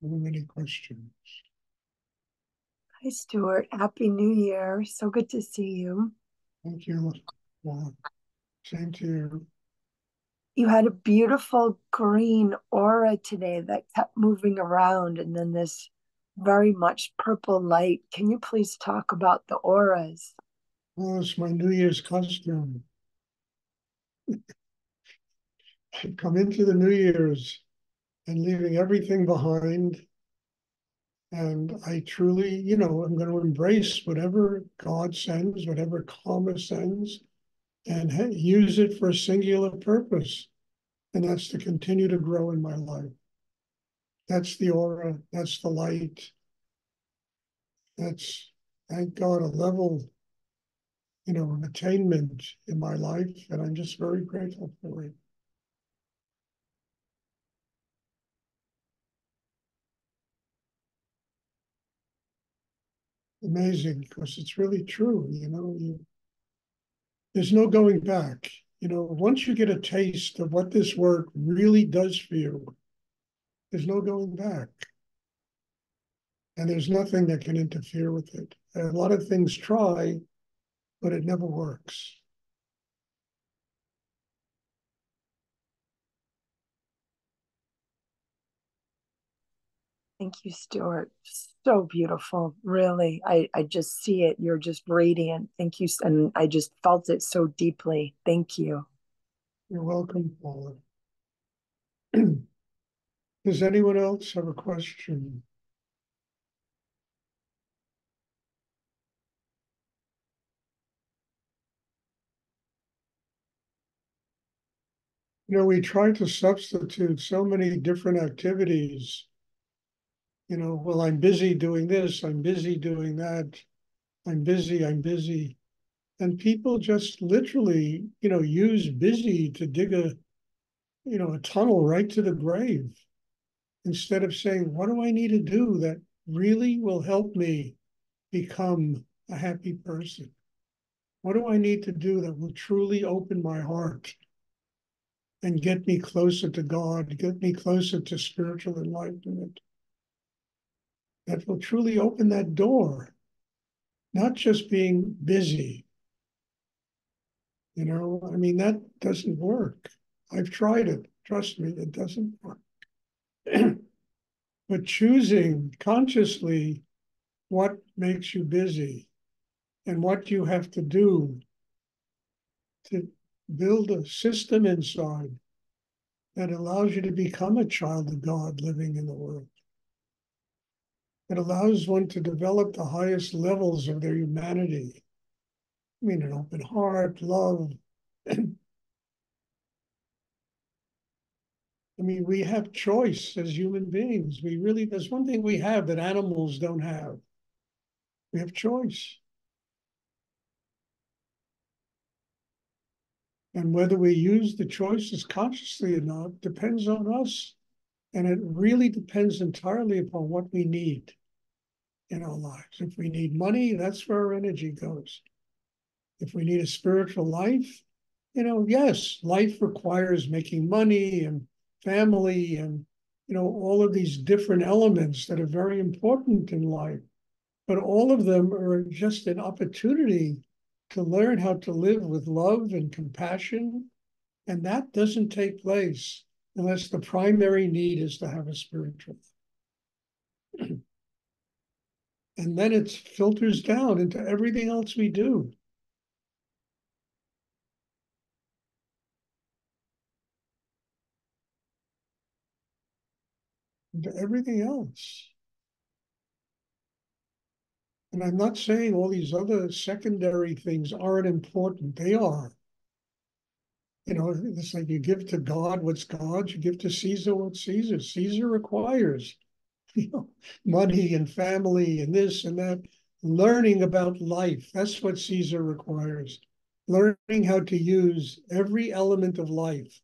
Any questions? Hi, Stuart. Happy New Year. So good to see you. Thank you. Well, same to you. You had a beautiful green aura today that kept moving around, and then this very much purple light. Can you please talk about the auras? Well, it's my New Year's costume. I come into the New Year's and leaving everything behind. And I truly, I'm going to embrace whatever God sends, whatever karma sends, and use it for a singular purpose. And that's to continue to grow in my life. That's the aura. That's the light. That's, thank God, a level an attainment in my life, and I'm just very grateful for it. Amazing, because it's really true. There's no going back. Once you get a taste of what this work really does for you, there's no going back. And there's nothing that can interfere with it. A lot of things try, but it never works. Thank you, Stuart. So beautiful. Really. I just see it. You're just radiant. Thank you. And I just felt it so deeply. Thank you. You're welcome, Paula. Does anyone else have a question? We try to substitute so many different activities. Well, I'm busy doing this, I'm busy doing that, I'm busy, I'm busy. And people just literally, use busy to dig a tunnel right to the grave instead of saying, what do I need to do that really will help me become a happy person? What do I need to do that will truly open my heart and get me closer to God, get me closer to spiritual enlightenment? That will truly open that door, not just being busy. That doesn't work. I've tried it. Trust me, it doesn't work. But choosing consciously what makes you busy and what you have to do to build a system inside that allows you to become a child of God living in the world. It allows one to develop the highest levels of their humanity. An open heart, love. We have choice as human beings. There's one thing we have that animals don't have. We have choice. And whether we use the choices consciously or not depends on us. And it really depends entirely upon what we need in our lives. If we need money, that's where our energy goes. If we need a spiritual life, yes, life requires making money and family and, all of these different elements that are very important in life. But all of them are just an opportunity to learn how to live with love and compassion. And that doesn't take place unless the primary need is to have a spiritual. And then it filters down into everything else we do, into everything else. And I'm not saying all these other secondary things aren't important. They are. It's like you give to God what's God's, you give to Caesar what's Caesar. Caesar requires, money and family and this and that. Learning about life, that's what Caesar requires. Learning how to use every element of life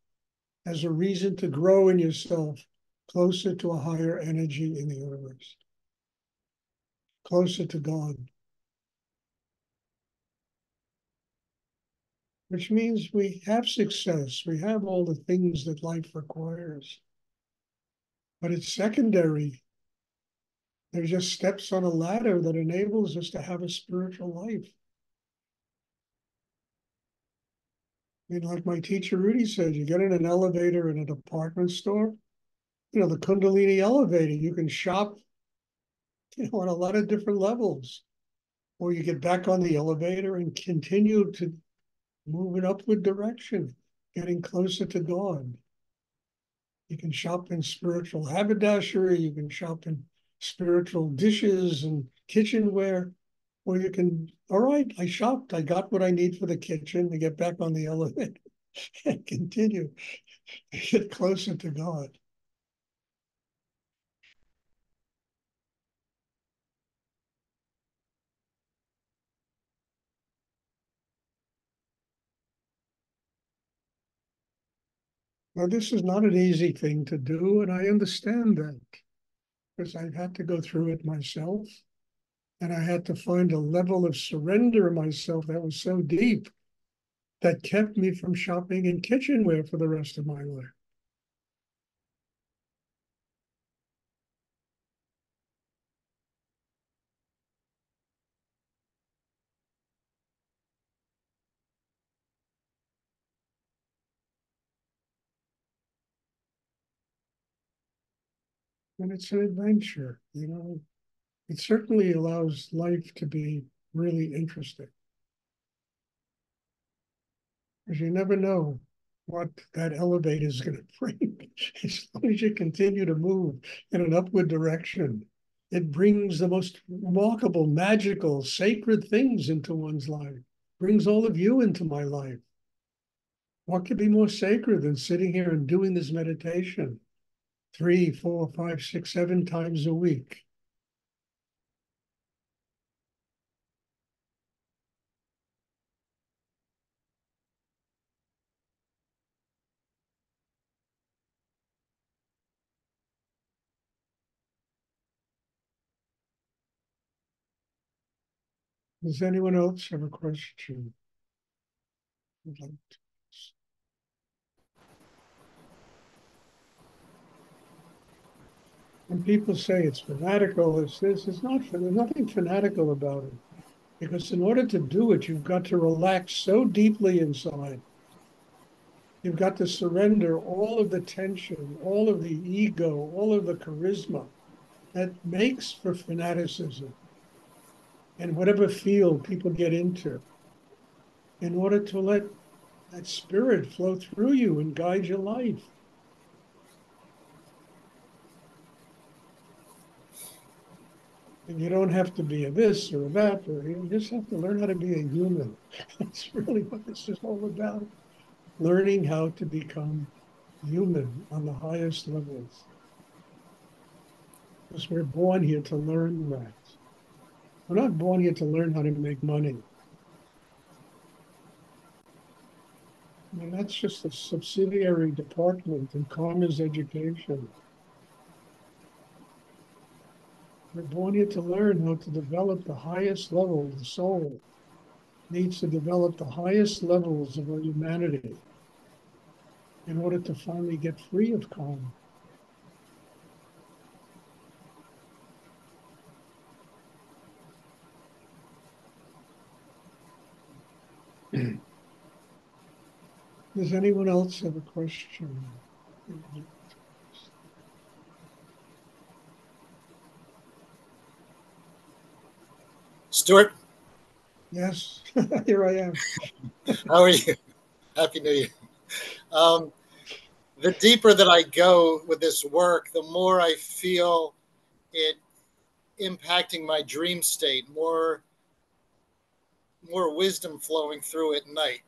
as a reason to grow in yourself closer to a higher energy in the universe, closer to God. Which means we have success, we have all the things that life requires. But it's secondary They're just steps on a ladder that enables us to have a spiritual life. I mean, like my teacher Rudy said, you get in an elevator in a department store, the Kundalini elevator, you can shop, on a lot of different levels. Or you get back on the elevator and continue to move in upward direction, getting closer to God. You can shop in spiritual haberdashery, you can shop in spiritual dishes and kitchenware, or you can, all right, I shopped, I got what I need for the kitchen to get back on the elevator and continue to get closer to God. Now, this is not an easy thing to do, and I understand that because I've had to go through it myself. And I had to find a level of surrender in myself that was so deep that kept me from shopping in kitchenware for the rest of my life. And it's an adventure, It certainly allows life to be really interesting because you never know what that elevator is going to bring. As long as you continue to move in an upward direction, it brings the most remarkable, magical, sacred things into one's life, brings all of you into my life. What could be more sacred than sitting here and doing this meditation 3, 4, 5, 6, 7 times a week? Does anyone else have a question? When people say it's fanatical, it's this, it's not, there's nothing fanatical about it. Because in order to do it, you've got to relax so deeply inside. You've got to surrender all of the tension, all of the ego, all of the charisma that makes for fanaticism and whatever field people get into, in order to let that spirit flow through you and guide your life. And you don't have to be a this or a that, or you just have to learn how to be a human. That's really what this is all about. Learning how to become human on the highest levels. Because we're born here to learn that. We're not born here to learn how to make money. I mean, that's just a subsidiary department in karma's education. We're born here to learn how to develop the highest level. The soul needs to develop the highest levels of our humanity in order to finally get free of karma. Does anyone else have a question? Stuart, Yes, here I am. how are you? Happy New Year. Um, the deeper that I go with this work, the more I feel it impacting my dream state, more wisdom flowing through at night.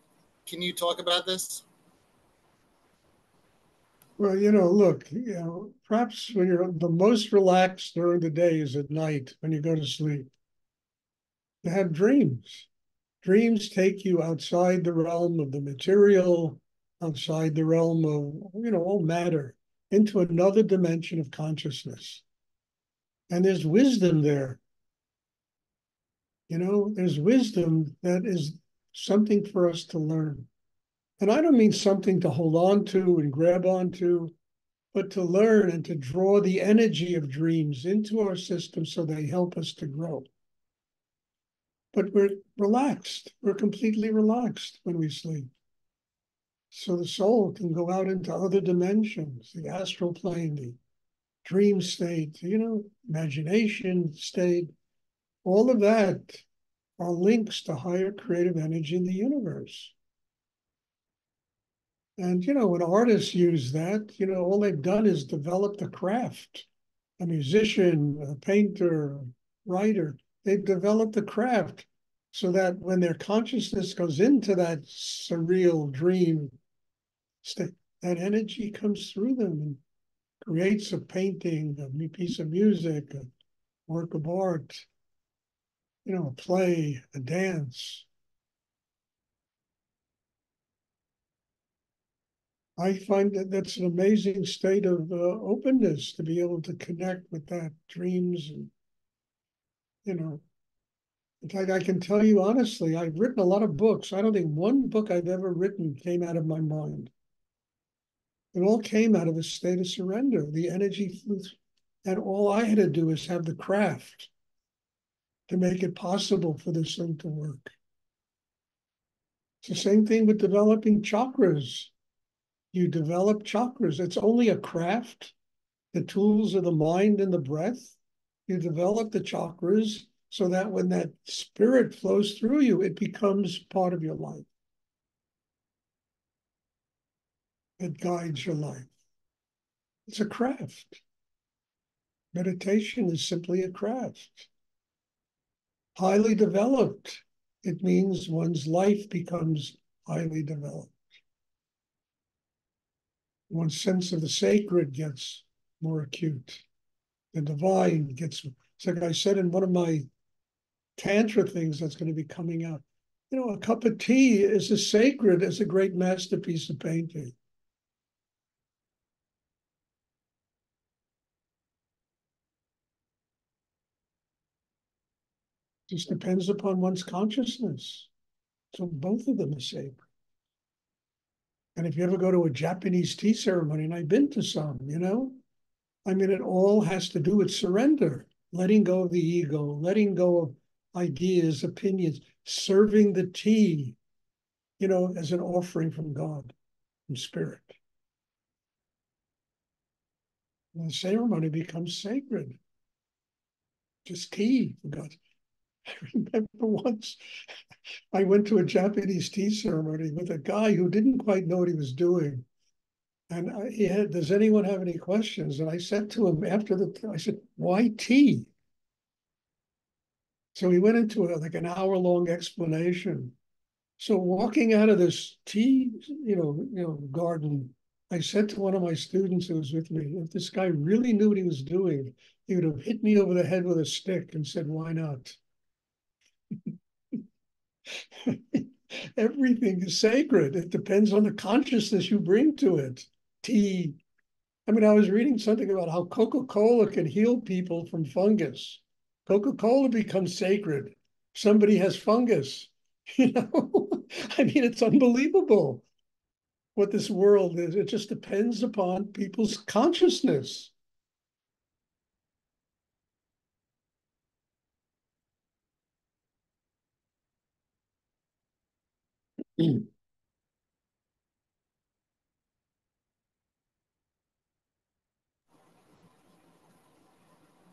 Can you talk about this? Well, look, perhaps when you're the most relaxed during the day is at night when you go to sleep. You have dreams. Dreams take you outside the realm of the material, outside the realm of, all matter, into another dimension of consciousness. And there's wisdom there. There's wisdom that is something for us to learn. And I don't mean something to hold on to and grab onto, but to learn and to draw the energy of dreams into our system so they help us to grow. But we're relaxed. We're completely relaxed when we sleep. So the soul can go out into other dimensions, the astral plane, the dream state, imagination state. All of that are links to higher creative energy in the universe. And, when artists use that, all they've done is develop the craft. A musician, a painter, writer, they've developed the craft so that when their consciousness goes into that surreal dream state, that energy comes through them and creates a painting, a piece of music, a work of art, a play, a dance. I find that that's an amazing state of openness to be able to connect with that dreams. And, in fact, I can tell you honestly, I've written a lot of books. I don't think one book I've ever written came out of my mind. It all came out of a state of surrender. The energy flew through, and all I had to do is have the craft to make it possible for this thing to work. It's the same thing with developing chakras. You develop chakras. It's only a craft, the tools of the mind and the breath. You develop the chakras so that when that spirit flows through you, it becomes part of your life. It guides your life. It's a craft. Meditation is simply a craft. Highly developed. It means one's life becomes highly developed. One's sense of the sacred gets more acute. The divine gets, it's like I said in one of my Tantra things that's going to be coming out. A cup of tea is as sacred as a great masterpiece of painting. Just depends upon one's consciousness. So both of them are sacred. And if you ever go to a Japanese tea ceremony, and I've been to some, it all has to do with surrender, letting go of the ego, letting go of ideas, opinions, serving the tea, as an offering from God, from spirit. And the ceremony becomes sacred. Just tea, for God. I remember once I went to a Japanese tea ceremony with a guy who didn't quite know what he was doing. And he had, does anyone have any questions? And I said to him after I said, why tea? So he went into like an hour-long explanation. So walking out of this tea, garden, I said to one of my students who was with me, if this guy really knew what he was doing, he would have hit me over the head with a stick and said, why not? Everything is sacred. It depends on the consciousness you bring to it. Tea. I was reading something about how Coca-Cola can heal people from fungus. Coca-Cola becomes sacred. Somebody has fungus. It's unbelievable what this world is. It just depends upon people's consciousness.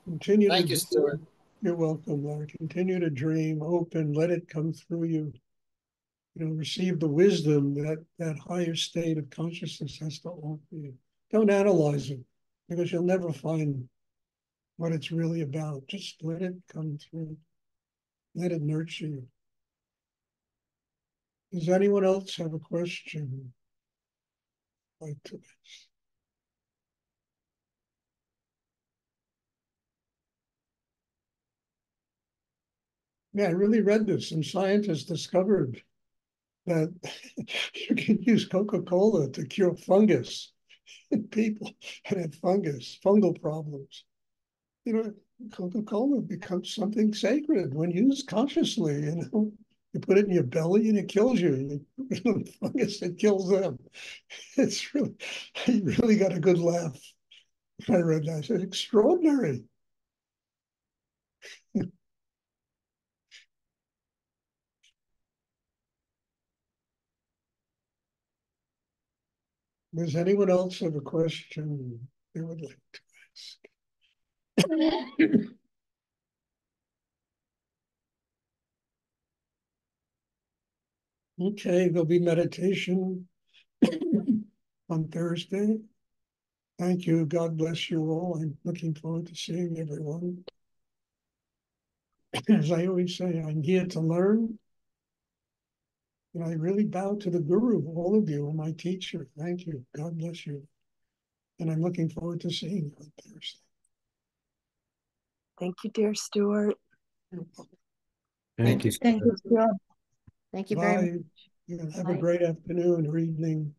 Continue Thank to you, Stuart. You're welcome, Larry. Continue to dream, open, let it come through you. Receive the wisdom that higher state of consciousness has to offer you. Don't analyze it, because you'll never find what it's really about. Just let it come through. Let it nurture you. Does anyone else have a question? Like to ask? Yeah, I really read this. Some scientists discovered that you can use Coca-Cola to cure fungus in people that had fungal problems. Coca-Cola becomes something sacred when used consciously, You put it in your belly and it kills you. Fungus, it kills them. It's really, I really got a good laugh when I read that. I said, extraordinary. Does anyone else have a question they would like to ask? Okay, there'll be meditation on Thursday. Thank you. God bless you all. I'm looking forward to seeing everyone. As I always say, I'm here to learn. And I really bow to the guru, all of you, my teacher. Thank you. God bless you. And I'm looking forward to seeing you on Thursday. Thank you, dear Stuart. Thank you. Thank you, Stuart. Thank you very much. Bye. Have a great afternoon or evening.